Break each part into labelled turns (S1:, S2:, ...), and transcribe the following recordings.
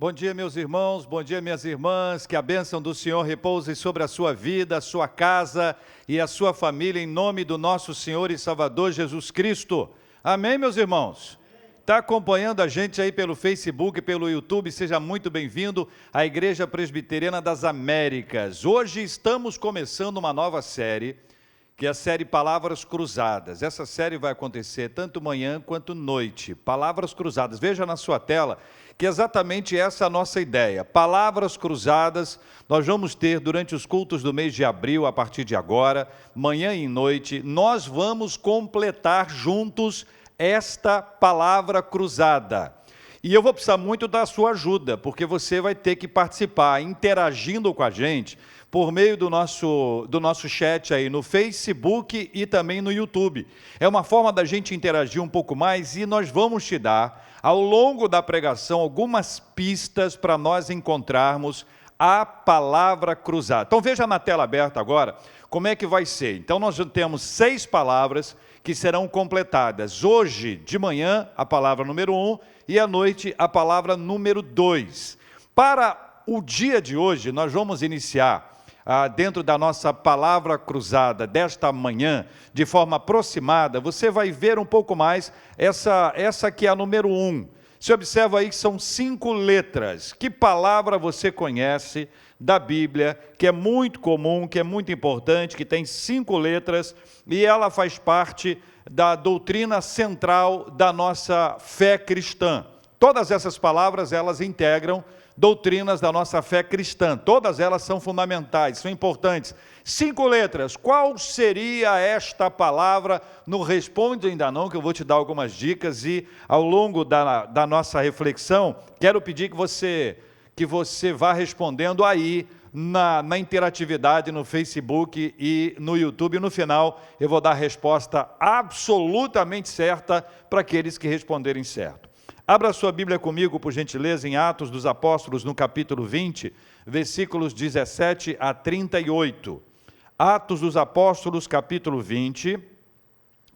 S1: Bom dia, meus irmãos, bom dia, minhas irmãs, que a bênção do Senhor repouse sobre a sua vida, a sua casa e a sua família, em nome do nosso Senhor e Salvador Jesus Cristo. Amém, meus irmãos? Está acompanhando a gente aí pelo Facebook, pelo YouTube, seja muito bem-vindo à Igreja Presbiteriana das Américas. Hoje estamos começando uma nova série, que é a série Palavras Cruzadas. Essa série vai acontecer tanto manhã quanto noite. Palavras Cruzadas. Veja na sua tela que exatamente essa é a nossa ideia. Palavras Cruzadas, nós vamos ter durante os cultos do mês de abril, a partir de agora, manhã e noite, nós vamos completar juntos esta palavra cruzada. E eu vou precisar muito da sua ajuda, porque você vai ter que participar, interagindo com a gente, por meio do nosso chat aí no Facebook e também no YouTube. É uma forma da gente interagir um pouco mais e nós vamos te dar, ao longo da pregação, algumas pistas para nós encontrarmos a palavra cruzada. Então veja na tela aberta agora como é que vai ser. Então nós temos 6 palavras que serão completadas. Hoje, de manhã, a palavra número 1 e à noite, a palavra número 2. Para o dia de hoje, nós vamos iniciar dentro da nossa palavra cruzada desta manhã, de forma aproximada, você vai ver um pouco mais essa que é a número 1. Você observa aí que são 5 letras. Que palavra você conhece da Bíblia, que é muito comum, que é muito importante, que tem 5 letras, e ela faz parte da doutrina central da nossa fé cristã. Todas essas palavras, elas integram doutrinas da nossa fé cristã. Todas elas são fundamentais, são importantes. 5 letras. Qual seria esta palavra? Não responde ainda não, que eu vou te dar algumas dicas e ao longo da nossa reflexão, quero pedir que você vá respondendo aí na interatividade no Facebook e no YouTube. No final, eu vou dar a resposta absolutamente certa para aqueles que responderem certo. Abra sua Bíblia comigo, por gentileza, em Atos dos Apóstolos, no capítulo 20, versículos 17 a 38. Atos dos Apóstolos, capítulo 20,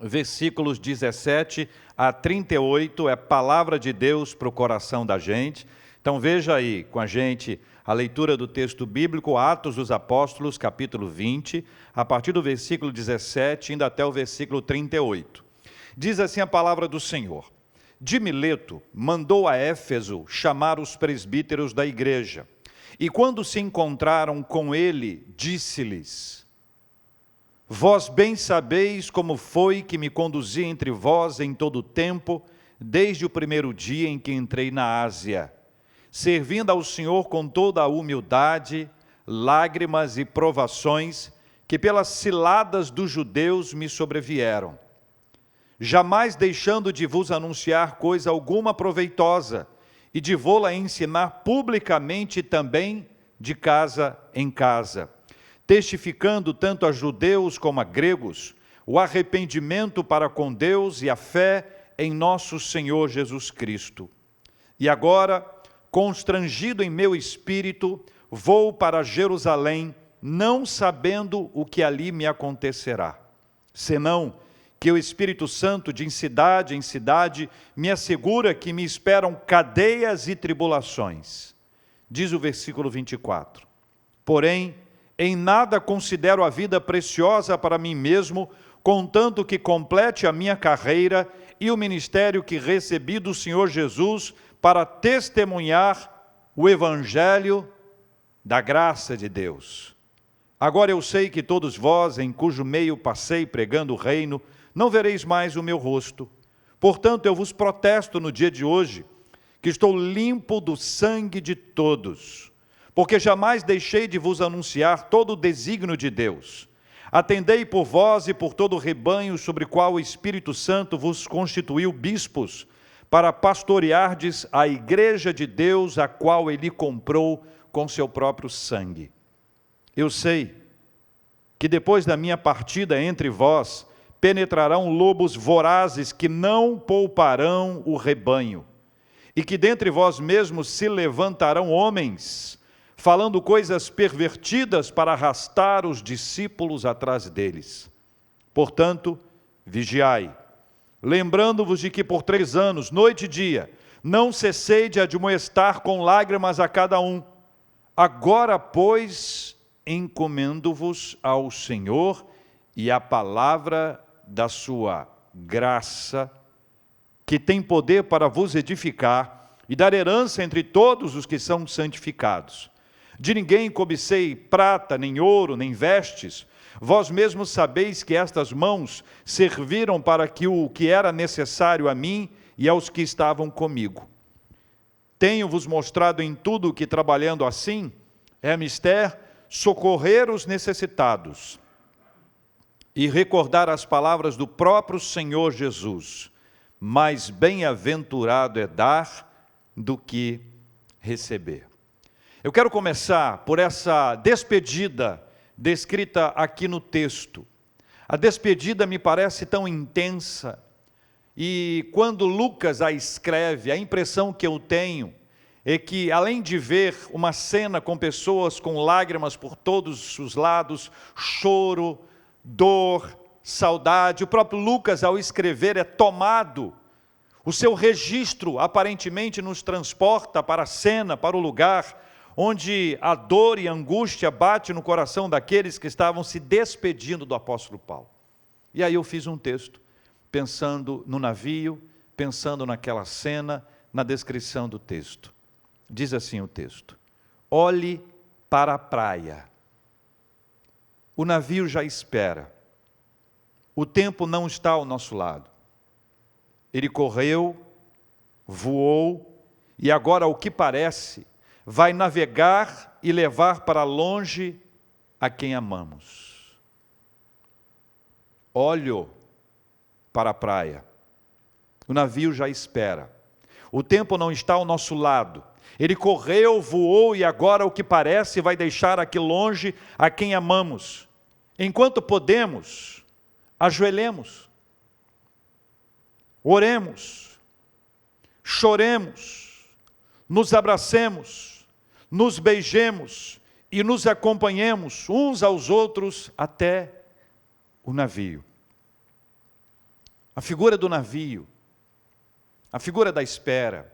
S1: versículos 17 a 38, é palavra de Deus para o coração da gente. Então veja aí com a gente a leitura do texto bíblico, Atos dos Apóstolos, capítulo 20, a partir do versículo 17, indo até o versículo 38. Diz assim a palavra do Senhor: De Mileto mandou a Éfeso chamar os presbíteros da igreja, e quando se encontraram com ele, disse-lhes: Vós bem sabeis como foi que me conduzi entre vós em todo o tempo, desde o primeiro dia em que entrei na Ásia, servindo ao Senhor com toda a humildade, lágrimas e provações que pelas ciladas dos judeus me sobrevieram, jamais deixando de vos anunciar coisa alguma proveitosa, e de vô-la ensinar publicamente também de casa em casa, testificando tanto a judeus como a gregos o arrependimento para com Deus e a fé em nosso Senhor Jesus Cristo. E agora, constrangido em meu espírito, vou para Jerusalém, não sabendo o que ali me acontecerá, senão que o Espírito Santo, de cidade em cidade, me assegura que me esperam cadeias e tribulações. Diz o versículo 24. Porém, em nada considero a vida preciosa para mim mesmo, contanto que complete a minha carreira e o ministério que recebi do Senhor Jesus para testemunhar o Evangelho da graça de Deus. Agora eu sei que todos vós, em cujo meio passei pregando o reino, não vereis mais o meu rosto. Portanto, eu vos protesto no dia de hoje, que estou limpo do sangue de todos, porque jamais deixei de vos anunciar todo o desígnio de Deus. Atendei por vós e por todo o rebanho sobre o qual o Espírito Santo vos constituiu bispos, para pastoreardes a igreja de Deus, a qual ele comprou com seu próprio sangue. Eu sei que depois da minha partida entre vós, penetrarão lobos vorazes que não pouparão o rebanho, e que dentre vós mesmos se levantarão homens, falando coisas pervertidas para arrastar os discípulos atrás deles. Portanto, vigiai, lembrando-vos de que por 3 anos, noite e dia, Não cessei de admoestar com lágrimas a cada um. Agora, pois, encomendo-vos ao Senhor e à palavra da sua graça, que tem poder para vos edificar e dar herança entre todos os que são santificados. De ninguém cobicei prata, nem ouro, nem vestes. Vós mesmos sabeis que estas mãos serviram para que o que era necessário a mim e aos que estavam comigo. Tenho-vos mostrado em tudo que, trabalhando assim, é mister socorrer os necessitados e recordar as palavras do próprio Senhor Jesus. Mais bem-aventurado é dar do que receber. Eu quero começar por essa despedida descrita aqui no texto. A despedida me parece tão intensa, e quando Lucas a escreve, a impressão que eu tenho é que, além de ver uma cena com pessoas com lágrimas por todos os lados, choro, dor, saudade, o próprio Lucas, ao escrever, é tomado. O seu registro, aparentemente, nos transporta para a cena, para o lugar onde a dor e a angústia bate no coração daqueles que estavam se despedindo do apóstolo Paulo. E aí eu fiz um texto, pensando no navio, pensando naquela cena, na descrição do texto. Diz assim o texto: olhe para a praia. O navio já espera. O tempo não está ao nosso lado. Ele correu, voou, e agora, ao que parece, vai navegar e levar para longe a quem amamos. Olho para a praia. O navio já espera. O tempo não está ao nosso lado. Ele correu, voou e agora, o que parece, vai deixar aqui longe a quem amamos. Enquanto podemos, ajoelhemos, oremos, choremos, nos abracemos, nos beijemos e nos acompanhemos uns aos outros até o navio. A figura do navio, a figura da espera,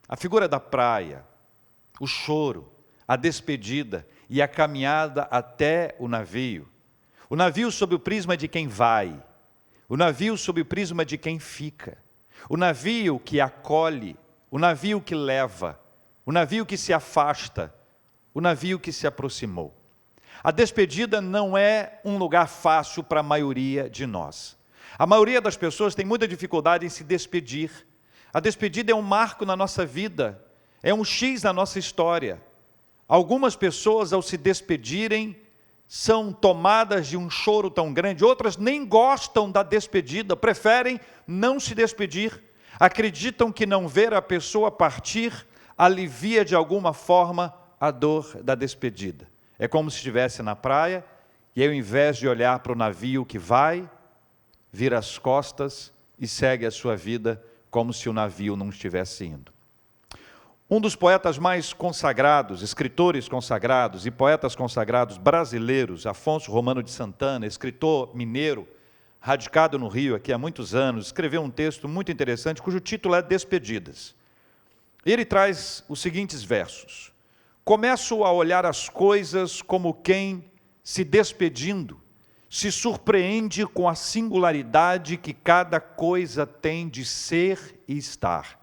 S1: a figura da praia, o choro, a despedida e a caminhada até o navio. O navio sob o prisma de quem vai, o navio sob o prisma de quem fica, o navio que acolhe, o navio que leva, o navio que se afasta, o navio que se aproximou. A despedida não é um lugar fácil para a maioria de nós. A maioria das pessoas tem muita dificuldade em se despedir. A despedida é um marco na nossa vida, é um X na nossa história. Algumas pessoas, ao se despedirem, são tomadas de um choro tão grande, outras nem gostam da despedida, preferem não se despedir, acreditam que não ver a pessoa partir alivia de alguma forma a dor da despedida. É como se estivesse na praia e ao invés de olhar para o navio que vai, vira as costas e segue a sua vida como se o navio não estivesse indo. Um dos poetas mais consagrados, escritores consagrados e poetas consagrados brasileiros, Afonso Romano de Santana, escritor mineiro, radicado no Rio aqui há muitos anos, escreveu um texto muito interessante, cujo título é Despedidas. Ele traz os seguintes versos: começo a olhar as coisas como quem, se despedindo, se surpreende com a singularidade que cada coisa tem de ser e estar.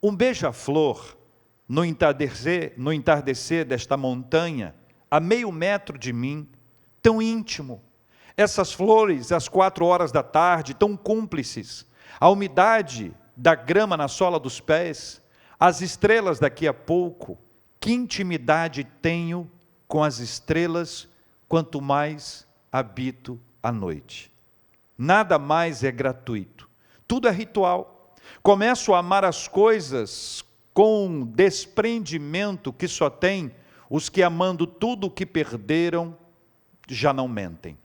S1: Um beija-flor, no entardecer desta montanha, a meio metro de mim, tão íntimo. Essas flores, às 4 horas da tarde, tão cúmplices. A umidade da grama na sola dos pés, as estrelas daqui a pouco. Que intimidade tenho com as estrelas, quanto mais habito a noite. Nada mais é gratuito. Tudo é ritual. Começo a amar as coisas com desprendimento que só tem os que, amando tudo o que perderam, já não mentem.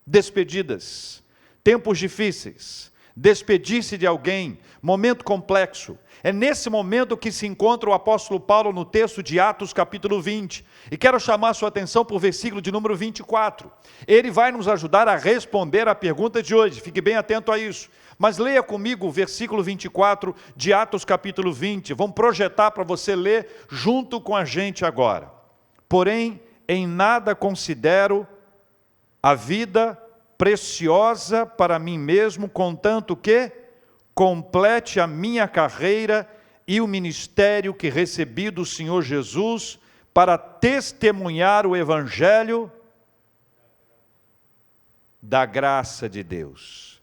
S1: Despedidas, tempos difíceis, despedir-se de alguém, momento complexo. É nesse momento que se encontra o apóstolo Paulo no texto de Atos capítulo 20. E quero chamar a sua atenção para o versículo de número 24. Ele vai nos ajudar a responder à pergunta de hoje, fique bem atento a isso. Mas leia comigo o versículo 24 de Atos capítulo 20. Vamos projetar para você ler junto com a gente agora. Porém, em nada considero a vida preciosa para mim mesmo, contanto que complete a minha carreira e o ministério que recebi do Senhor Jesus para testemunhar o evangelho da graça de Deus.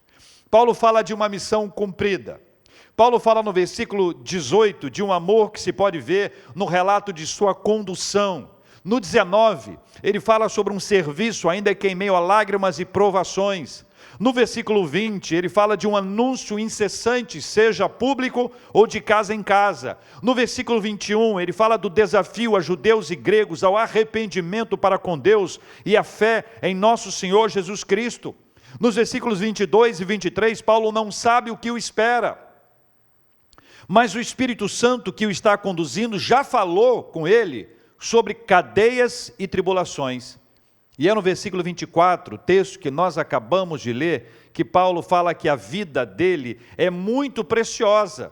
S1: Paulo fala de uma missão cumprida. Paulo fala no versículo 18 de um amor que se pode ver no relato de sua condução. No 19, ele fala sobre um serviço, ainda que em meio a lágrimas e provações. No versículo 20, ele fala de um anúncio incessante, seja público ou de casa em casa. No versículo 21, ele fala do desafio a judeus e gregos ao arrependimento para com Deus e a fé em nosso Senhor Jesus Cristo. Nos versículos 22 e 23, Paulo não sabe o que o espera. Mas o Espírito Santo que o está conduzindo já falou com ele sobre cadeias e tribulações. E é no versículo 24, texto que nós acabamos de ler, que Paulo fala que a vida dele é muito preciosa.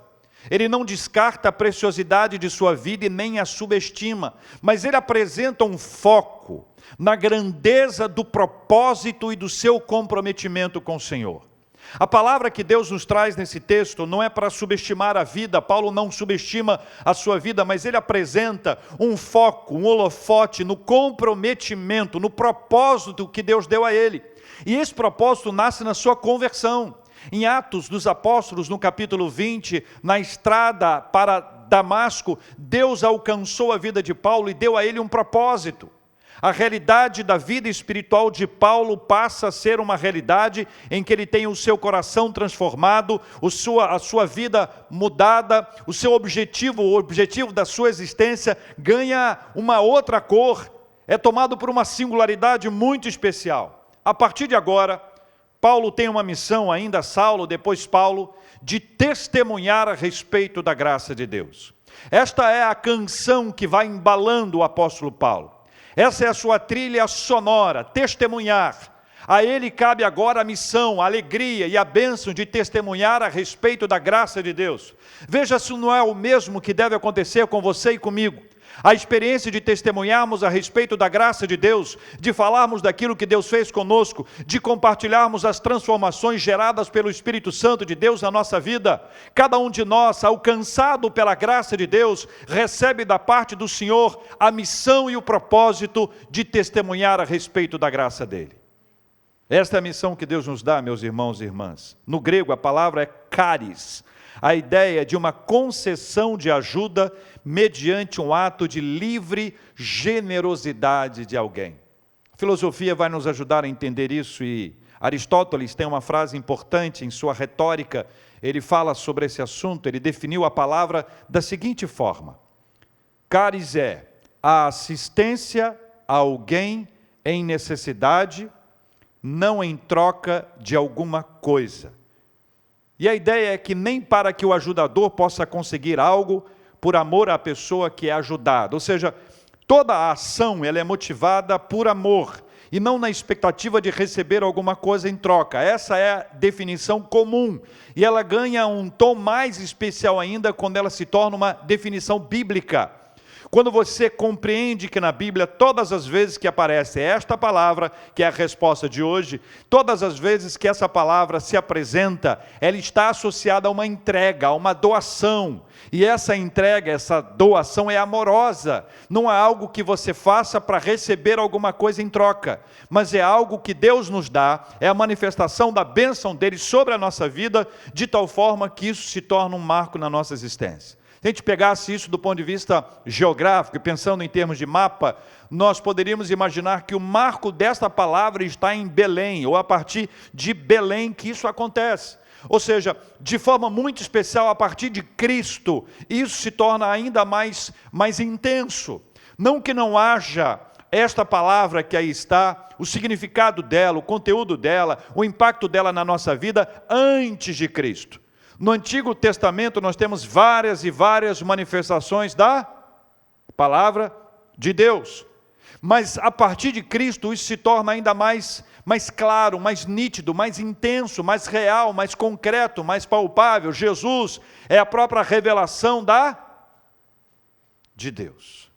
S1: Ele não descarta a preciosidade de sua vida e nem a subestima, mas ele apresenta um foco na grandeza do propósito e do seu comprometimento com o Senhor. A palavra que Deus nos traz nesse texto não é para subestimar a vida, Paulo não subestima a sua vida, mas ele apresenta um foco, um holofote no comprometimento, no propósito que Deus deu a ele. E esse propósito nasce na sua conversão. Em Atos dos Apóstolos, no capítulo 20, na estrada para Damasco, Deus alcançou a vida de Paulo e deu a ele um propósito. A realidade da vida espiritual de Paulo passa a ser uma realidade em que ele tem o seu coração transformado, a sua vida mudada, o seu objetivo, o objetivo da sua existência ganha uma outra cor, é tomado por uma singularidade muito especial. A partir de agora, Paulo tem uma missão, ainda Saulo, depois Paulo, de testemunhar a respeito da graça de Deus. Esta é a canção que vai embalando o apóstolo Paulo. Essa é a sua trilha sonora, testemunhar. A ele cabe agora a missão, a alegria e a bênção de testemunhar a respeito da graça de Deus. Veja se não é o mesmo que deve acontecer com você e comigo. A experiência de testemunharmos a respeito da graça de Deus, de falarmos daquilo que Deus fez conosco, de compartilharmos as transformações geradas pelo Espírito Santo de Deus na nossa vida. Cada um de nós, alcançado pela graça de Deus, recebe da parte do Senhor a missão e o propósito de testemunhar a respeito da graça dele. Esta é a missão que Deus nos dá, meus irmãos e irmãs. No grego a palavra é charis. A ideia de uma concessão de ajuda mediante um ato de livre generosidade de alguém. A filosofia vai nos ajudar a entender isso e Aristóteles tem uma frase importante em sua retórica. Ele fala sobre esse assunto, ele definiu a palavra da seguinte forma: charis é a assistência a alguém em necessidade, não em troca de alguma coisa. E a ideia é que nem para que o ajudador possa conseguir algo por amor à pessoa que é ajudada. Ou seja, toda a ação ela é motivada por amor e não na expectativa de receber alguma coisa em troca. Essa é a definição comum e ela ganha um tom mais especial ainda quando ela se torna uma definição bíblica. Quando você compreende que na Bíblia, todas as vezes que aparece esta palavra, que é a resposta de hoje, todas as vezes que essa palavra se apresenta, ela está associada a uma entrega, a uma doação. E essa entrega, essa doação é amorosa. Não é algo que você faça para receber alguma coisa em troca, mas é algo que Deus nos dá, é a manifestação da bênção dele sobre a nossa vida, de tal forma que isso se torna um marco na nossa existência. Se a gente pegasse isso do ponto de vista geográfico, e pensando em termos de mapa, nós poderíamos imaginar que o marco desta palavra está em Belém, ou a partir de Belém que isso acontece. Ou seja, de forma muito especial, a partir de Cristo, isso se torna ainda mais intenso. Não que não haja esta palavra que aí está, o significado dela, o conteúdo dela, o impacto dela na nossa vida antes de Cristo. No Antigo Testamento nós temos várias e várias manifestações da palavra de Deus. Mas a partir de Cristo isso se torna ainda mais claro, mais nítido, mais intenso, mais real, mais concreto, mais palpável. Jesus é a própria revelação de Deus.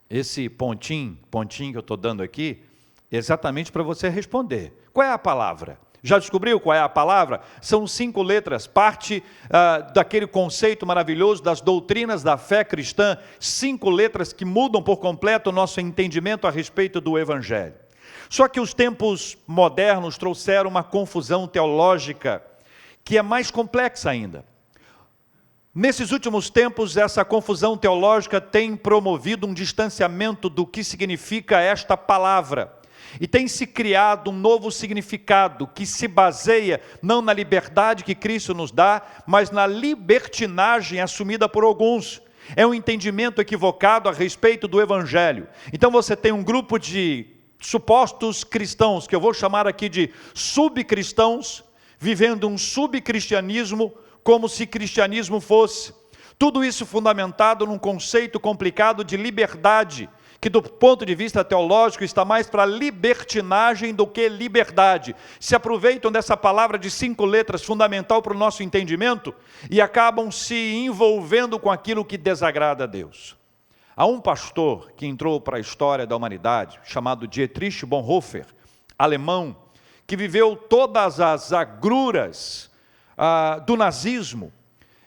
S1: Esse pontinho que eu estou dando aqui, é exatamente para você responder. Qual é a palavra? Já descobriu qual é a palavra? São 5 letras, parte daquele conceito maravilhoso das doutrinas da fé cristã, 5 letras que mudam por completo o nosso entendimento a respeito do Evangelho. Só que os tempos modernos trouxeram uma confusão teológica que é mais complexa ainda. Nesses últimos tempos, essa confusão teológica tem promovido um distanciamento do que significa esta palavra. E tem se criado um novo significado que se baseia não na liberdade que Cristo nos dá, mas na libertinagem assumida por alguns. É um entendimento equivocado a respeito do Evangelho. Então você tem um grupo de supostos cristãos, que eu vou chamar aqui de subcristãos, vivendo um subcristianismo, como se cristianismo fosse. Tudo isso fundamentado num conceito complicado de liberdade, que do ponto de vista teológico está mais para libertinagem do que liberdade. Se aproveitam dessa palavra de 5 letras, fundamental para o nosso entendimento, e acabam se envolvendo com aquilo que desagrada a Deus. Há um pastor que entrou para a história da humanidade, chamado Dietrich Bonhoeffer, alemão, que viveu todas as agruras do nazismo,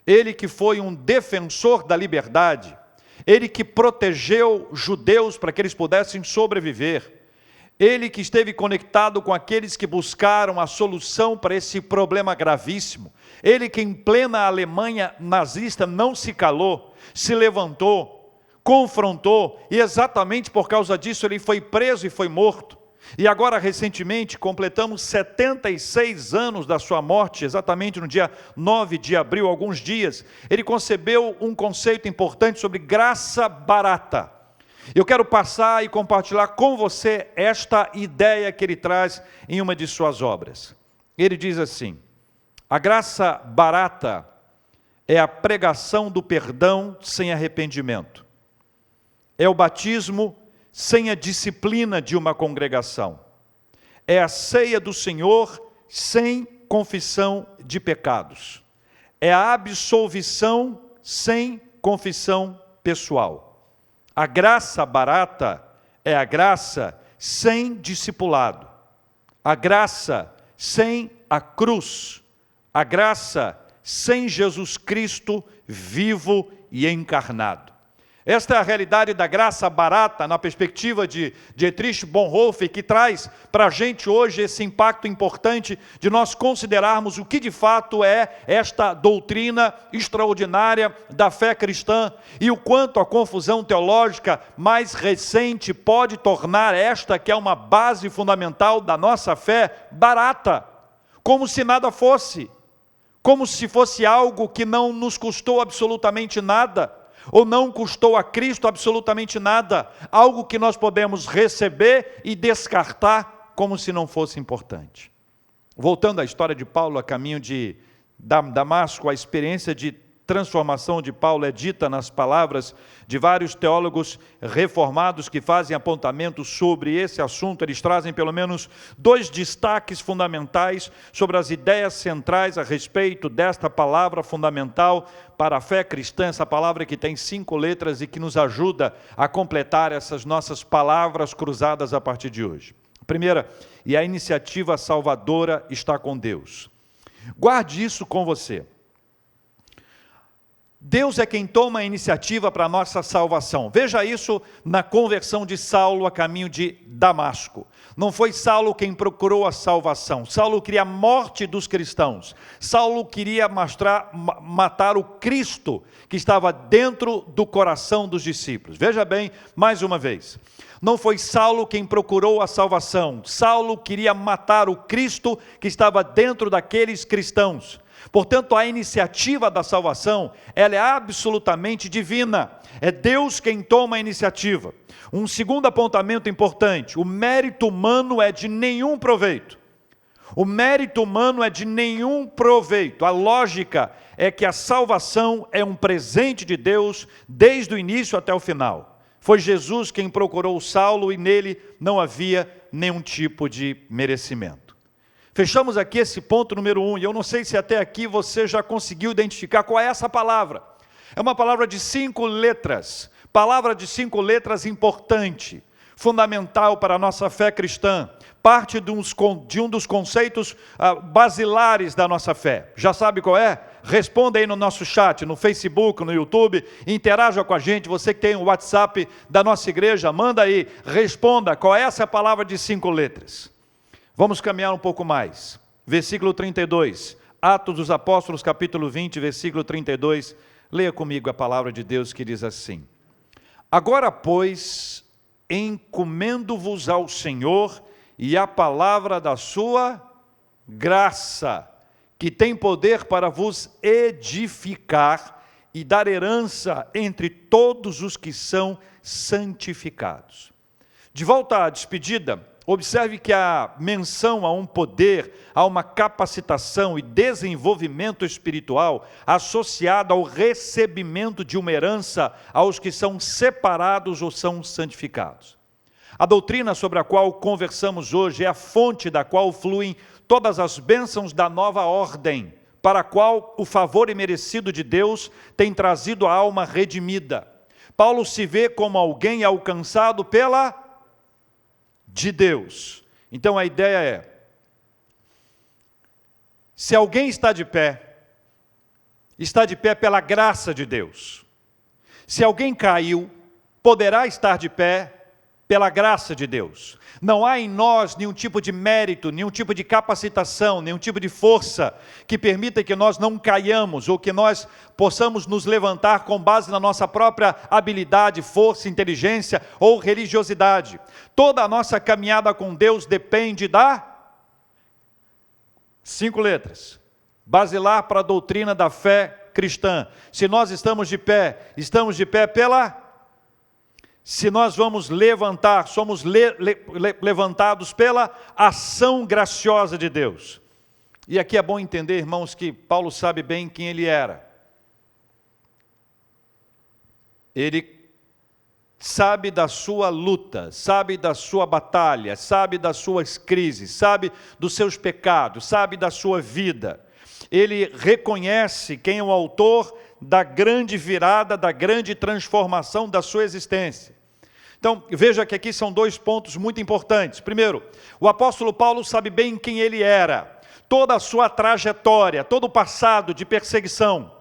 S1: ele que foi um defensor da liberdade, ele que protegeu judeus para que eles pudessem sobreviver, ele que esteve conectado com aqueles que buscaram a solução para esse problema gravíssimo, ele que em plena Alemanha nazista não se calou, se levantou, confrontou, e exatamente por causa disso ele foi preso e foi morto. E agora, recentemente, completamos 76 anos da sua morte, exatamente no dia 9 de abril, alguns dias. Ele concebeu um conceito importante sobre graça barata. Eu quero passar e compartilhar com você esta ideia que ele traz em uma de suas obras. Ele diz assim: a graça barata é a pregação do perdão sem arrependimento. É o batismo sem a disciplina de uma congregação. É a ceia do Senhor sem confissão de pecados. É a absolvição sem confissão pessoal. A graça barata é a graça sem discipulado. A graça sem a cruz. A graça sem Jesus Cristo vivo e encarnado. Esta é a realidade da graça barata na perspectiva de Dietrich Bonhoeffer, que traz para a gente hoje esse impacto importante de nós considerarmos o que de fato é esta doutrina extraordinária da fé cristã e o quanto a confusão teológica mais recente pode tornar esta, que é uma base fundamental da nossa fé, barata, como se nada fosse, como se fosse algo que não nos custou absolutamente nada, ou não custou a Cristo absolutamente nada, algo que nós podemos receber e descartar como se não fosse importante. Voltando à história de Paulo a caminho de Damasco, a experiência de transformação de Paulo é dita nas palavras de vários teólogos reformados que fazem apontamentos sobre esse assunto. Eles trazem pelo menos 2 destaques fundamentais sobre as ideias centrais a respeito desta palavra fundamental para a fé cristã, essa palavra que tem 5 letras e que nos ajuda a completar essas nossas palavras cruzadas a partir de hoje. A primeira, e a iniciativa salvadora está com Deus. Guarde isso com você. Deus é quem toma a iniciativa para a nossa salvação. Veja isso na conversão de Saulo a caminho de Damasco. Não foi Saulo quem procurou a salvação. Saulo queria a morte dos cristãos. Saulo queria matar o Cristo que estava dentro do coração dos discípulos. Veja bem, mais uma vez. Não foi Saulo quem procurou a salvação. Saulo queria matar o Cristo que estava dentro daqueles cristãos. Portanto, a iniciativa da salvação, ela é absolutamente divina. É Deus quem toma a iniciativa. Um segundo apontamento importante: o mérito humano é de nenhum proveito. O mérito humano é de nenhum proveito. A lógica é que a salvação é um presente de Deus desde o início até o final. Foi Jesus quem procurou Saulo e nele não havia nenhum tipo de merecimento. Fechamos aqui esse ponto número 1, e eu não sei se até aqui você já conseguiu identificar qual é essa palavra. É uma palavra de 5 letras, palavra de 5 letras importante, fundamental para a nossa fé cristã, parte de um dos conceitos basilares da nossa fé. Já sabe qual é? Responda aí no nosso chat, no Facebook, no YouTube, interaja com a gente. Você que tem o WhatsApp da nossa igreja, manda aí, responda qual é essa palavra de 5 letras. Vamos caminhar um pouco mais. Versículo 32, Atos dos Apóstolos, capítulo 20, versículo 32. Leia comigo a palavra de Deus que diz assim: agora, pois, encomendo-vos ao Senhor e à palavra da sua graça, que tem poder para vos edificar e dar herança entre todos os que são santificados. De volta à despedida, observe que a menção a um poder, a uma capacitação e desenvolvimento espiritual associada ao recebimento de uma herança aos que são separados ou são santificados. A doutrina sobre a qual conversamos hoje é a fonte da qual fluem todas as bênçãos da nova ordem, para a qual o favor imerecido de Deus tem trazido a alma redimida. Paulo se vê como alguém alcançado de Deus. Então a ideia é: se alguém está de pé pela graça de Deus. Se alguém caiu, poderá estar de pé pela graça de Deus. Não há em nós nenhum tipo de mérito, nenhum tipo de capacitação, nenhum tipo de força que permita que nós não caiamos ou que nós possamos nos levantar com base na nossa própria habilidade, força, inteligência ou religiosidade. Toda a nossa caminhada com Deus depende da 5 letras, basilar para a doutrina da fé cristã. Se nós estamos de pé se nós vamos levantar, somos levantados pela ação graciosa de Deus. E aqui é bom entender, irmãos, que Paulo sabe bem quem ele era. Ele sabe da sua luta, sabe da sua batalha, sabe das suas crises, sabe dos seus pecados, sabe da sua vida. Ele reconhece quem é o autor da grande virada, da grande transformação da sua existência. Então, veja que aqui são 2 pontos muito importantes. Primeiro, o apóstolo Paulo sabe bem quem ele era, toda a sua trajetória, todo o passado de perseguição.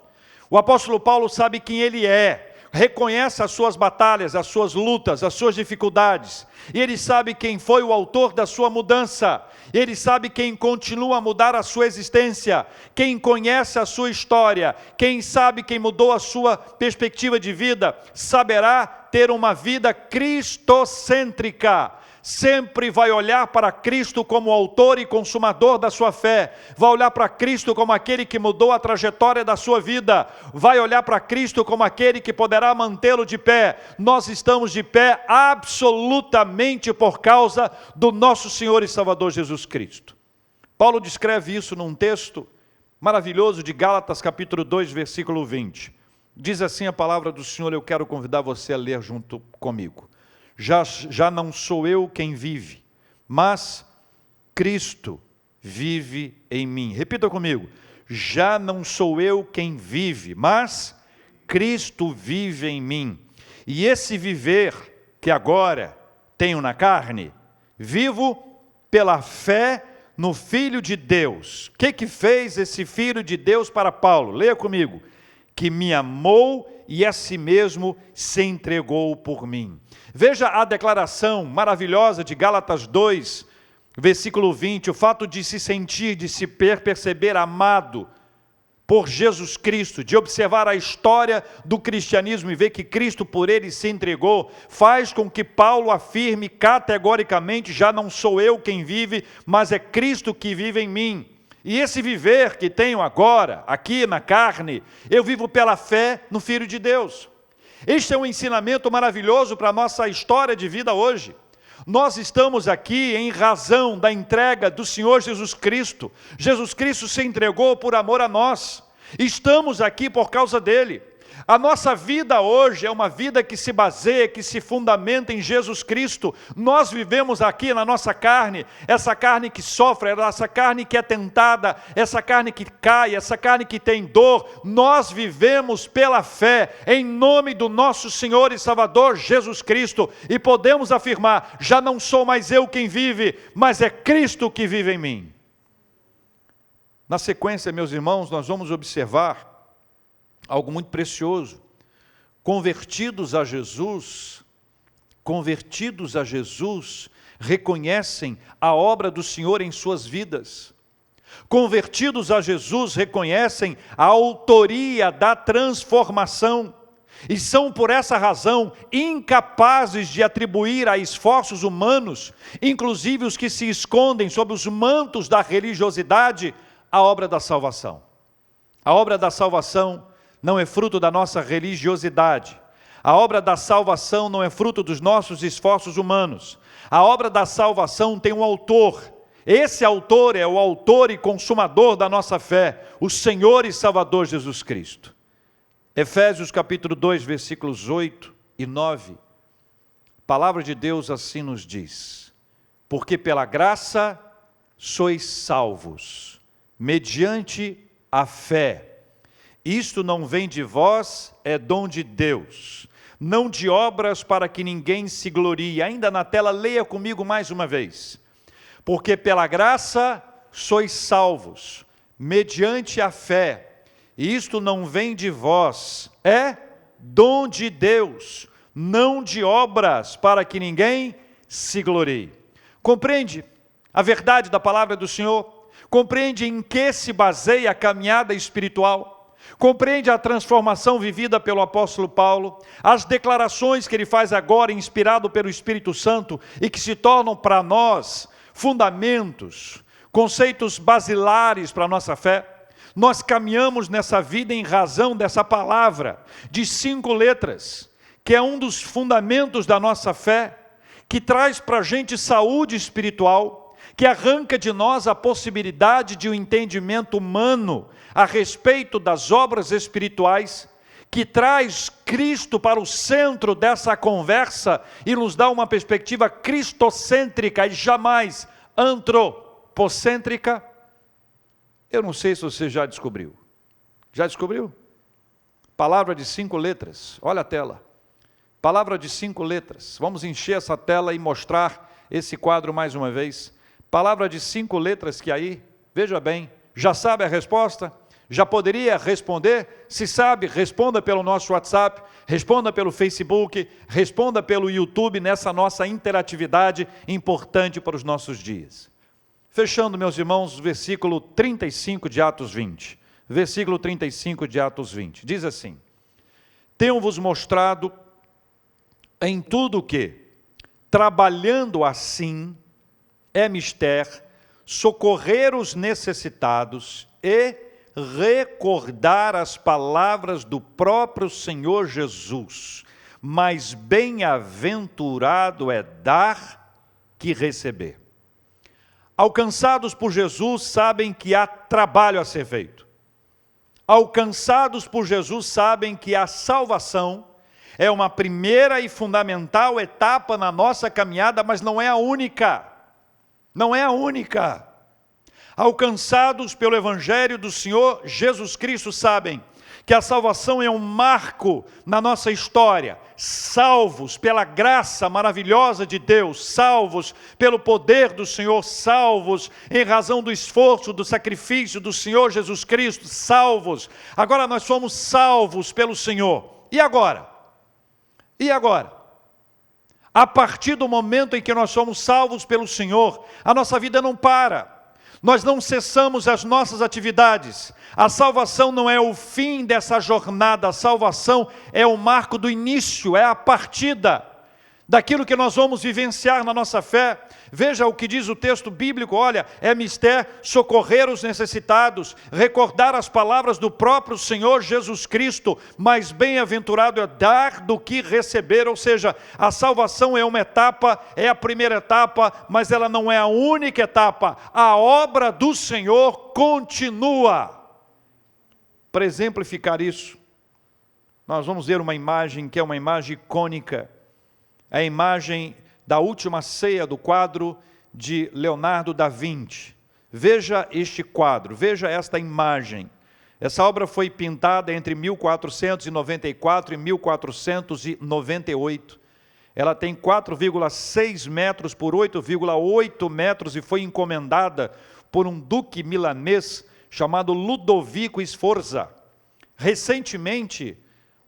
S1: O apóstolo Paulo sabe quem ele é, reconhece as suas batalhas, as suas lutas, as suas dificuldades. E ele sabe quem foi o autor da sua mudança. Ele sabe quem continua a mudar a sua existência. Quem conhece a sua história. Quem sabe quem mudou a sua perspectiva de vida, saberá ter uma vida cristocêntrica. Sempre vai olhar para Cristo como autor e consumador da sua fé, vai olhar para Cristo como aquele que mudou a trajetória da sua vida, vai olhar para Cristo como aquele que poderá mantê-lo de pé. Nós estamos de pé absolutamente por causa do nosso Senhor e Salvador Jesus Cristo. Paulo descreve isso num texto maravilhoso de Gálatas capítulo 2, versículo 20. Diz assim a palavra do Senhor, eu quero convidar você a ler junto comigo. Já não sou eu quem vive, mas Cristo vive em mim. Repita comigo. Já não sou eu quem vive, mas Cristo vive em mim. E esse viver que agora tenho na carne, vivo pela fé no Filho de Deus. O que fez esse Filho de Deus para Paulo? Leia comigo. Que me amou e a si mesmo se entregou por mim. Veja a declaração maravilhosa de Gálatas 2, versículo 20, o fato de se sentir, de se perceber amado por Jesus Cristo, de observar a história do cristianismo e ver que Cristo por ele se entregou, faz com que Paulo afirme categoricamente, já não sou eu quem vive, mas é Cristo que vive em mim. E esse viver que tenho agora, aqui na carne, eu vivo pela fé no Filho de Deus. Este é um ensinamento maravilhoso para a nossa história de vida hoje. Nós estamos aqui em razão da entrega do Senhor Jesus Cristo. Jesus Cristo se entregou por amor a nós. Estamos aqui por causa dele. A nossa vida hoje é uma vida que se baseia, que se fundamenta em Jesus Cristo. Nós vivemos aqui na nossa carne, essa carne que sofre, essa carne que é tentada, essa carne que cai, essa carne que tem dor. Nós vivemos pela fé, em nome do nosso Senhor e Salvador Jesus Cristo. E podemos afirmar, já não sou mais eu quem vive, mas é Cristo que vive em mim. Na sequência, meus irmãos, nós vamos observar algo muito precioso. Convertidos a Jesus, reconhecem a obra do Senhor em suas vidas. Convertidos a Jesus, reconhecem a autoria da transformação. E são, por essa razão, incapazes de atribuir a esforços humanos, inclusive os que se escondem sob os mantos da religiosidade, a obra da salvação. A obra da salvação não é fruto da nossa religiosidade. A obra da salvação não é fruto dos nossos esforços humanos. A obra da salvação tem um autor. Esse autor é o autor e consumador da nossa fé, o Senhor e Salvador Jesus Cristo. Efésios capítulo 2, versículos 8 e 9. A palavra de Deus assim nos diz: porque pela graça sois salvos, mediante a fé. Isto não vem de vós, é dom de Deus, não de obras para que ninguém se glorie. Ainda na tela, leia comigo mais uma vez. Porque pela graça sois salvos, mediante a fé. Isto não vem de vós, é dom de Deus, não de obras para que ninguém se glorie. Compreende a verdade da palavra do Senhor? Compreende em que se baseia a caminhada espiritual? Compreende a transformação vivida pelo apóstolo Paulo, as declarações que ele faz agora, inspirado pelo Espírito Santo, e que se tornam para nós fundamentos, conceitos basilares para a nossa fé. Nós caminhamos nessa vida em razão dessa palavra, de 5 letras, que é um dos fundamentos da nossa fé, que traz para a gente saúde espiritual, que arranca de nós a possibilidade de um entendimento humano a respeito das obras espirituais, que traz Cristo para o centro dessa conversa e nos dá uma perspectiva cristocêntrica e jamais antropocêntrica. Eu não sei se você já descobriu. Já descobriu? Palavra de 5 letras, olha a tela. Palavra de 5 letras. Vamos encher essa tela e mostrar esse quadro mais uma vez. Palavra de 5 letras que aí, veja bem, já sabe a resposta? Já poderia responder? Se sabe, responda pelo nosso WhatsApp, responda pelo Facebook, responda pelo YouTube nessa nossa interatividade importante para os nossos dias. Fechando, meus irmãos, versículo 35 de Atos 20. Versículo 35 de Atos 20. Diz assim: tenho-vos mostrado em tudo que, trabalhando assim, é mister socorrer os necessitados e recordar as palavras do próprio Senhor Jesus. Mas bem-aventurado é dar que receber. Alcançados por Jesus, sabem que há trabalho a ser feito. Alcançados por Jesus, sabem que a salvação é uma primeira e fundamental etapa na nossa caminhada, mas não é a única. Não é a única. Alcançados pelo Evangelho do Senhor Jesus Cristo, sabem que a salvação é um marco na nossa história. Salvos pela graça maravilhosa de Deus, salvos pelo poder do Senhor, salvos em razão do esforço, do sacrifício do Senhor Jesus Cristo, salvos. Agora nós somos salvos pelo Senhor. E agora? E agora? A partir do momento em que nós somos salvos pelo Senhor, a nossa vida não para. Nós não cessamos as nossas atividades. A salvação não é o fim dessa jornada, a salvação é o marco do início, é a partida. daquilo que nós vamos vivenciar na nossa fé. Veja o que diz o texto bíblico, olha, é mister socorrer os necessitados, recordar as palavras do próprio Senhor Jesus Cristo, mas bem-aventurado é dar do que receber, ou seja, a salvação é uma etapa, é a primeira etapa, mas ela não é a única etapa, a obra do Senhor continua. Para exemplificar isso, nós vamos ver uma imagem que é uma imagem icônica, a imagem da última ceia do quadro de Leonardo da Vinci. Veja este quadro, veja esta imagem. Essa obra foi pintada entre 1494 e 1498. Ela tem 4,6 metros por 8,8 metros e foi encomendada por um duque milanês chamado Ludovico Sforza. Recentemente,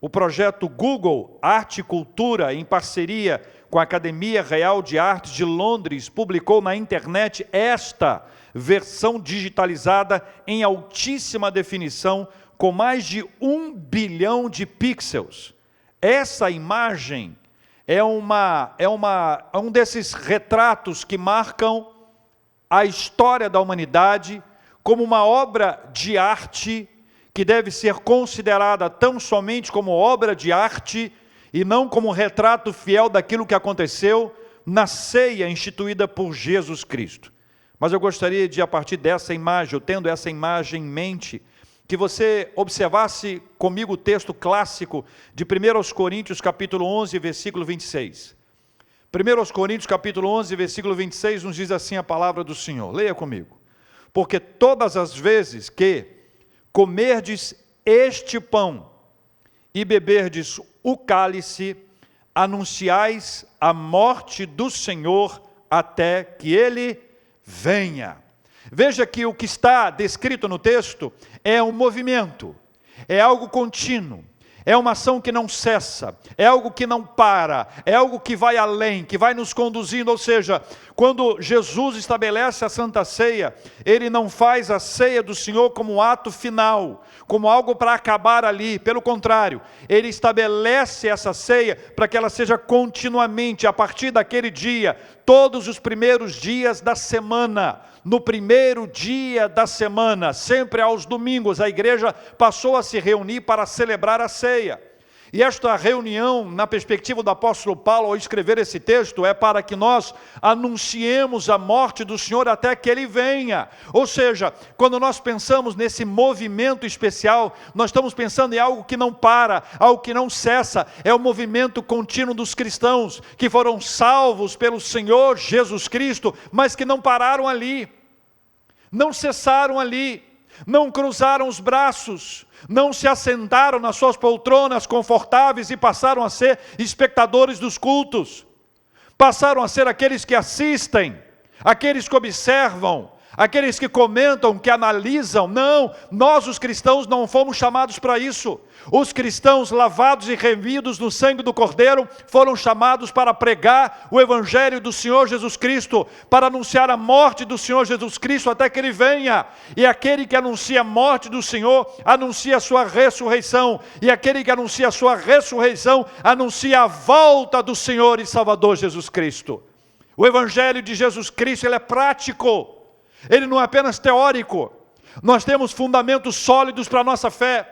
S1: o projeto Google Arte e Cultura, em parceria com a Academia Real de Artes de Londres, publicou na internet esta versão digitalizada em altíssima definição, com mais de 1 bilhão de pixels. Essa imagem é um desses retratos que marcam a história da humanidade como uma obra de arte que deve ser considerada tão somente como obra de arte e não como retrato fiel daquilo que aconteceu na ceia instituída por Jesus Cristo. Mas eu gostaria de, a partir dessa imagem, eu tendo essa imagem em mente, que você observasse comigo o texto clássico de 1 Coríntios capítulo 11, versículo 26. 1 Coríntios capítulo 11, versículo 26 nos diz assim a palavra do Senhor. Leia comigo. Porque todas as vezes que comerdes este pão e beberdes o cálice, anunciais a morte do Senhor até que Ele venha. Veja que o que está descrito no texto é um movimento, é algo contínuo, é uma ação que não cessa, é algo que não para, é algo que vai além, que vai nos conduzindo, ou seja, quando Jesus estabelece a Santa Ceia, Ele não faz a ceia do Senhor como um ato final, como algo para acabar ali, pelo contrário, Ele estabelece essa ceia para que ela seja continuamente, a partir daquele dia, todos os primeiros dias da semana, no primeiro dia da semana, sempre aos domingos, a igreja passou a se reunir para celebrar a ceia. E esta reunião, na perspectiva do apóstolo Paulo, ao escrever esse texto, é para que nós anunciemos a morte do Senhor até que Ele venha. Ou seja, quando nós pensamos nesse movimento especial, nós estamos pensando em algo que não para, algo que não cessa. É o movimento contínuo dos cristãos, que foram salvos pelo Senhor Jesus Cristo, mas que não pararam ali, não cessaram ali, não cruzaram os braços, não se assentaram nas suas poltronas confortáveis e passaram a ser espectadores dos cultos, passaram a ser aqueles que assistem, aqueles que observam, aqueles que comentam, que analisam. Não, nós os cristãos não fomos chamados para isso. Os cristãos lavados e remidos no sangue do Cordeiro foram chamados para pregar o Evangelho do Senhor Jesus Cristo, para anunciar a morte do Senhor Jesus Cristo até que Ele venha. E aquele que anuncia a morte do Senhor, anuncia a sua ressurreição. E aquele que anuncia a sua ressurreição, anuncia a volta do Senhor e Salvador Jesus Cristo. O Evangelho de Jesus Cristo, ele é prático. Ele não é apenas teórico. Nós temos fundamentos sólidos para a nossa fé.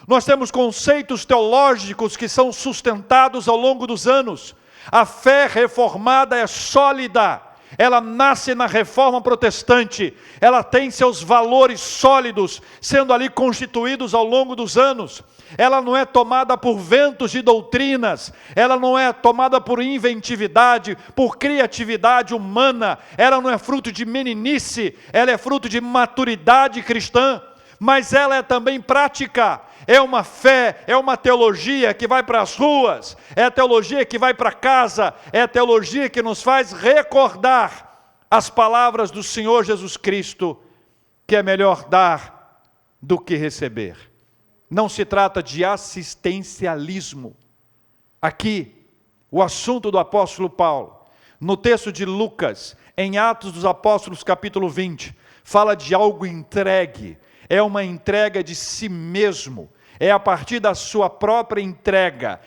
S1: Nós temos conceitos teológicos que são sustentados ao longo dos anos. A fé reformada é sólida. Ela nasce na reforma protestante. Ela tem seus valores sólidos, sendo ali constituídos ao longo dos anos. Ela não é tomada por ventos de doutrinas. Ela não é tomada por inventividade, por criatividade humana. Ela não é fruto de meninice. Ela é fruto de maturidade cristã. Mas ela é também prática. É uma fé, é uma teologia que vai para as ruas, é a teologia que vai para casa, é a teologia que nos faz recordar as palavras do Senhor Jesus Cristo, que é melhor dar do que receber. Não se trata de assistencialismo. Aqui, o assunto do apóstolo Paulo, no texto de Lucas, em Atos dos Apóstolos capítulo 20, fala de algo entregue. É uma entrega de si mesmo. É a partir da sua própria entrega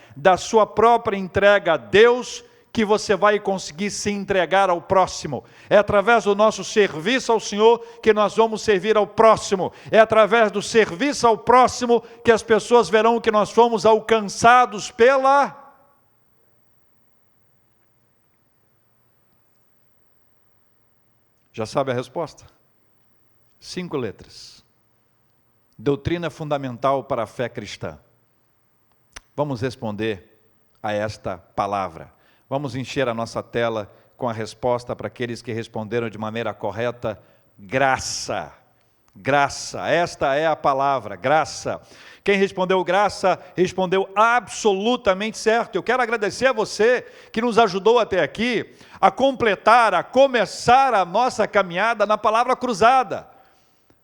S1: a Deus, que você vai conseguir se entregar ao próximo. É através do nosso serviço ao Senhor que nós vamos servir ao próximo. É através do serviço ao próximo que as pessoas verão que nós fomos alcançados pela... Já sabe a resposta? 5 letras. Doutrina fundamental para a fé cristã. Vamos responder a esta palavra. Vamos encher a nossa tela com a resposta para aqueles que responderam de maneira correta. Graça. Graça. Esta é a palavra, graça. Quem respondeu graça, respondeu absolutamente certo. Eu quero agradecer a você que nos ajudou até aqui a completar, a começar a nossa caminhada na palavra cruzada.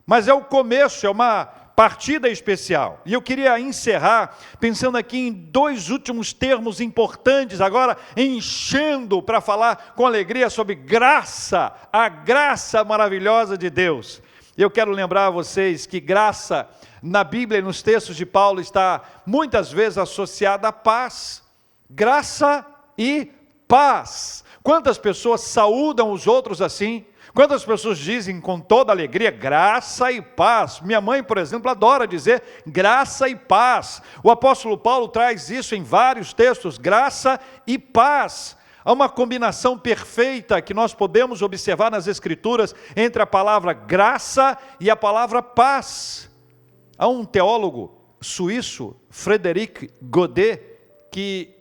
S1: Mas é o começo, é uma partida especial. E eu queria encerrar pensando aqui em 2 últimos termos importantes, agora enchendo para falar com alegria sobre graça, a graça maravilhosa de Deus. Eu quero lembrar a vocês que graça na Bíblia e nos textos de Paulo está muitas vezes associada a paz. Graça e paz. Quantas pessoas saúdam os outros assim? Quantas pessoas dizem com toda alegria, graça e paz? Minha mãe, por exemplo, adora dizer graça e paz. O apóstolo Paulo traz isso em vários textos, graça e paz. Há uma combinação perfeita que nós podemos observar nas Escrituras entre a palavra graça e a palavra paz. Há um teólogo suíço, Frédéric Godet, que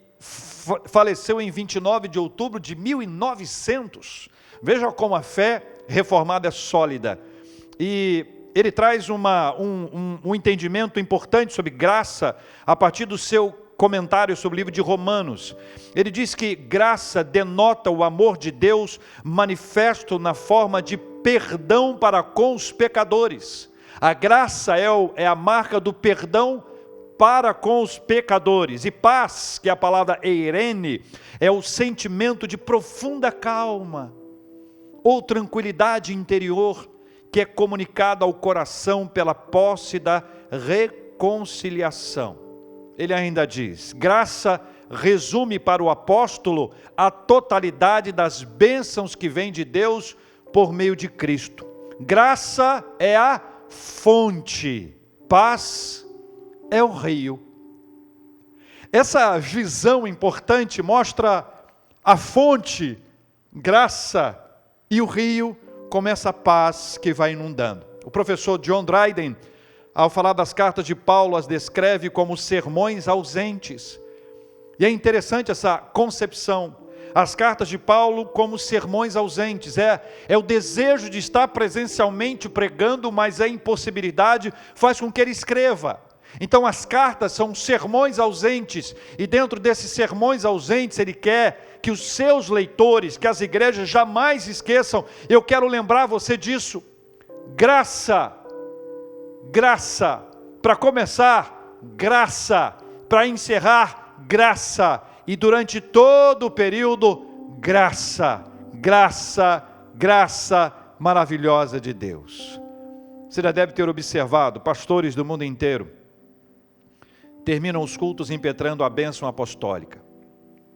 S1: faleceu em 29 de outubro de 1900. Veja como a fé reformada é sólida. E ele traz um entendimento importante sobre graça a partir do seu comentário sobre o livro de Romanos. Ele diz que graça denota o amor de Deus manifesto na forma de perdão para com os pecadores. A graça é a marca do perdão para com os pecadores. E paz, que é a palavra eirene, é o sentimento de profunda calma ou tranquilidade interior que é comunicado ao coração pela posse da reconciliação. Ele ainda diz, graça resume para o apóstolo a totalidade das bênçãos que vêm de Deus por meio de Cristo. Graça é a fonte, paz é o rio. Essa visão importante mostra a fonte, graça, e o rio como essa paz que vai inundando. O professor John Dryden, ao falar das cartas de Paulo, as descreve como sermões ausentes. E é interessante essa concepção. As cartas de Paulo como sermões ausentes. É o desejo de estar presencialmente pregando, mas a impossibilidade faz com que ele escreva. Então as cartas são sermões ausentes, e dentro desses sermões ausentes ele quer que os seus leitores, que as igrejas jamais esqueçam. Eu quero lembrar você disso. Graça, graça, para começar, graça, para encerrar, graça, e durante todo o período, graça, graça, graça maravilhosa de Deus. Você já deve ter observado, pastores do mundo inteiro terminam os cultos impetrando a bênção apostólica.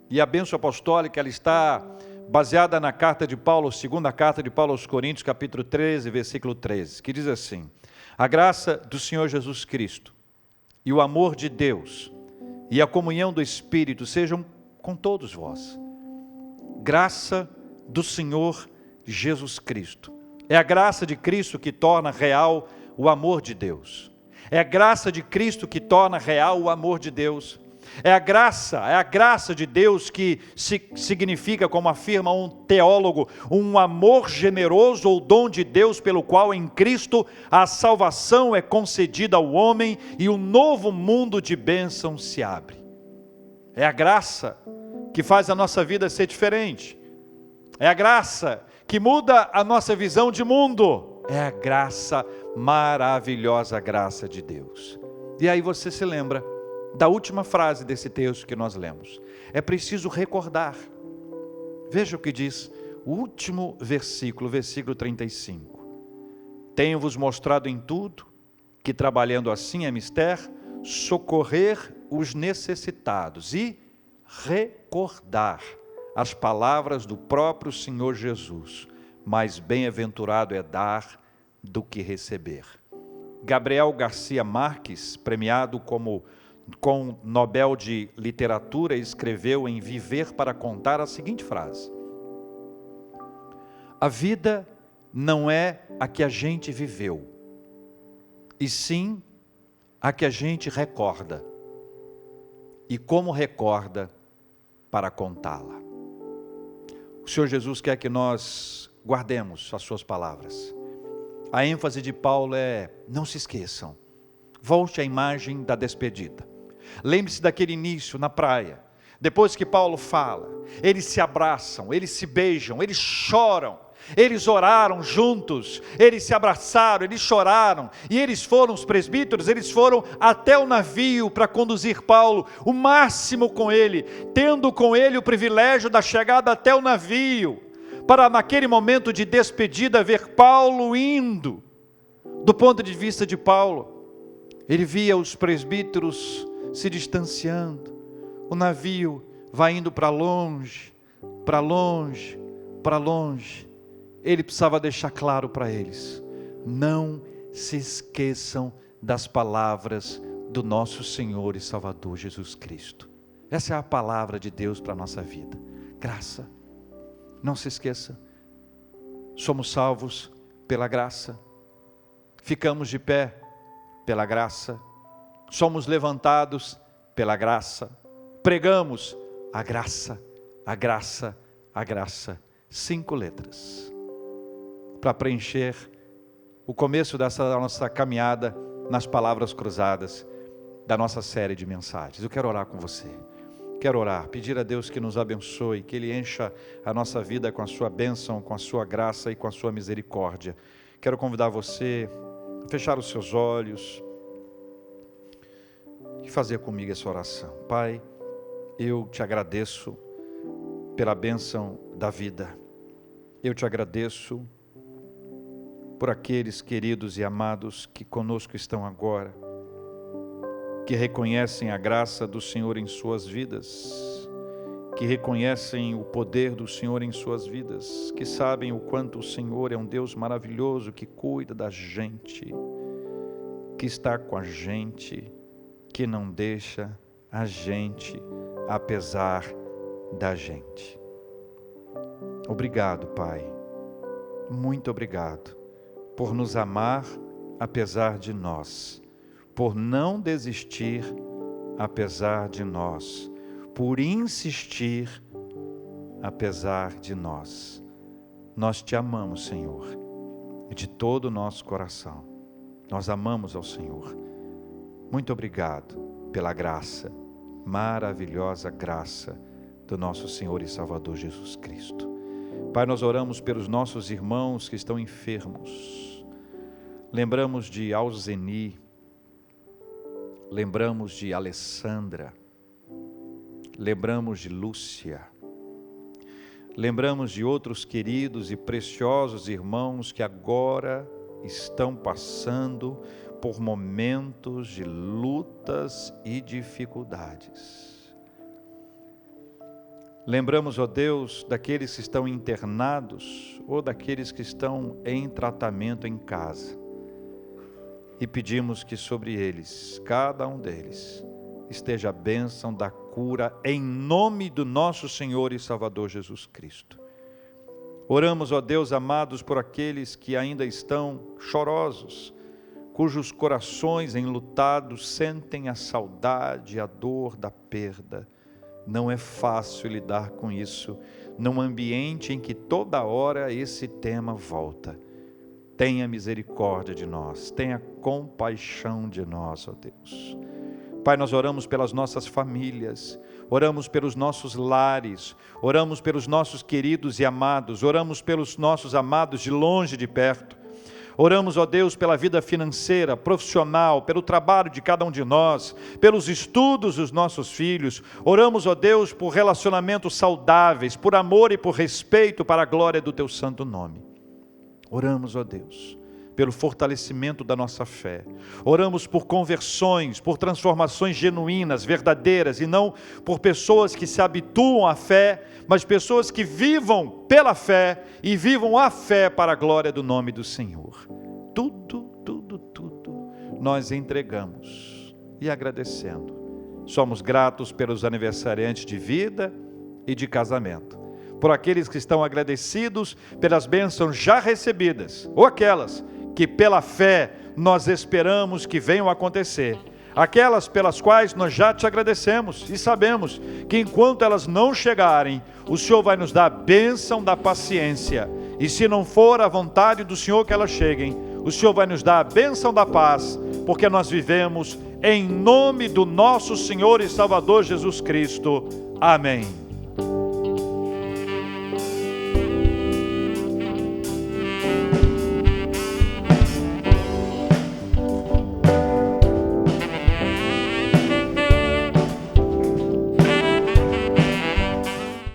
S1: E a bênção apostólica, ela está baseada na carta de Paulo, segunda carta de Paulo aos Coríntios, capítulo 13, versículo 13, que diz assim: a graça do Senhor Jesus Cristo, e o amor de Deus, e a comunhão do Espírito sejam com todos vós. Graça do Senhor Jesus Cristo. É a graça de Cristo que torna real o amor de Deus. É a graça de Cristo que torna real o amor de Deus. É a graça de Deus que significa, como afirma um teólogo, um amor generoso ou dom de Deus pelo qual em Cristo a salvação é concedida ao homem e um novo mundo de bênção se abre. É a graça que faz a nossa vida ser diferente. É a graça que muda a nossa visão de mundo. É a graça, maravilhosa graça de Deus. E aí você se lembra da última frase desse texto que nós lemos. É preciso recordar. Veja o que diz o último versículo, versículo 35. Tenho-vos mostrado em tudo que trabalhando assim é mister socorrer os necessitados e recordar as palavras do próprio Senhor Jesus: mais bem-aventurado é dar do que receber. Gabriel Garcia Marques, premiado com Nobel de Literatura, escreveu em Viver para Contar a seguinte frase: a vida não é a que a gente viveu, e sim a que a gente recorda, e como recorda para contá-la. O Senhor Jesus quer que nós guardemos as suas palavras. A ênfase de Paulo é: não se esqueçam, volte à imagem da despedida. Lembre-se daquele início na praia. Depois que Paulo fala, eles se abraçam, eles se beijam, eles choram, eles oraram juntos, eles se abraçaram, eles choraram, e eles foram, os presbíteros, eles foram até o navio para conduzir Paulo, o máximo com ele, tendo com ele o privilégio da chegada até o navio, para naquele momento de despedida ver Paulo indo. Do ponto de vista de Paulo, ele via os presbíteros se distanciando, o navio vai indo para longe, para longe, para longe. Ele precisava deixar claro para eles: não se esqueçam das palavras do nosso Senhor e Salvador Jesus Cristo. Essa é a palavra de Deus para a nossa vida. Graça. Não se esqueça, somos salvos pela graça, ficamos de pé pela graça, somos levantados pela graça, pregamos a graça, a graça, a graça. 5 letras, para preencher o começo dessa nossa caminhada nas palavras cruzadas da nossa série de mensagens. Eu quero orar com você. Quero orar, pedir a Deus que nos abençoe, que Ele encha a nossa vida com a sua bênção, com a sua graça e com a sua misericórdia. Quero convidar você a fechar os seus olhos e fazer comigo essa oração. Pai, eu te agradeço pela bênção da vida. Eu te agradeço por aqueles queridos e amados que conosco estão agora, que reconhecem a graça do Senhor em suas vidas, que reconhecem o poder do Senhor em suas vidas, que sabem o quanto o Senhor é um Deus maravilhoso, que cuida da gente, que está com a gente, que não deixa a gente, apesar da gente. Obrigado, Pai, muito obrigado, por nos amar apesar de nós, por não desistir apesar de nós, por insistir apesar de nós. Nós te amamos, Senhor, de todo o nosso coração. Nós amamos ao Senhor. Muito obrigado pela graça, maravilhosa graça do nosso Senhor e Salvador Jesus Cristo. Pai, nós oramos pelos nossos irmãos que estão enfermos. Lembramos de Alzeni, lembramos de Alessandra, lembramos de Lúcia, lembramos de outros queridos e preciosos irmãos que agora estão passando por momentos de lutas e dificuldades. Lembramos, ó Deus, daqueles que estão internados ou daqueles que estão em tratamento em casa. E pedimos que sobre eles, cada um deles, esteja a bênção da cura em nome do nosso Senhor e Salvador Jesus Cristo. Oramos, ó Deus amados, por aqueles que ainda estão chorosos, cujos corações enlutados sentem a saudade e a dor da perda. Não é fácil lidar com isso, num ambiente em que toda hora esse tema volta. Tenha misericórdia de nós, tenha compaixão de nós, ó Deus. Pai, nós oramos pelas nossas famílias, oramos pelos nossos lares, oramos pelos nossos queridos e amados, oramos pelos nossos amados de longe e de perto. Oramos, ó Deus, pela vida financeira, profissional, pelo trabalho de cada um de nós, pelos estudos dos nossos filhos. Oramos, ó Deus, por relacionamentos saudáveis, por amor e por respeito para a glória do Teu santo nome. Oramos, ó Deus, pelo fortalecimento da nossa fé. Oramos por conversões, por transformações genuínas, verdadeiras, e não por pessoas que se habituam à fé, mas pessoas que vivam pela fé e vivam a fé para a glória do nome do Senhor. Tudo nós entregamos e agradecendo. Somos gratos pelos aniversariantes de vida e de casamento, por aqueles que estão agradecidos pelas bênçãos já recebidas, ou aquelas que pela fé nós esperamos que venham a acontecer, aquelas pelas quais nós já te agradecemos e sabemos que enquanto elas não chegarem, o Senhor vai nos dar a bênção da paciência, e se não for a vontade do Senhor que elas cheguem, o Senhor vai nos dar a bênção da paz, porque nós vivemos em nome do nosso Senhor e Salvador Jesus Cristo. Amém.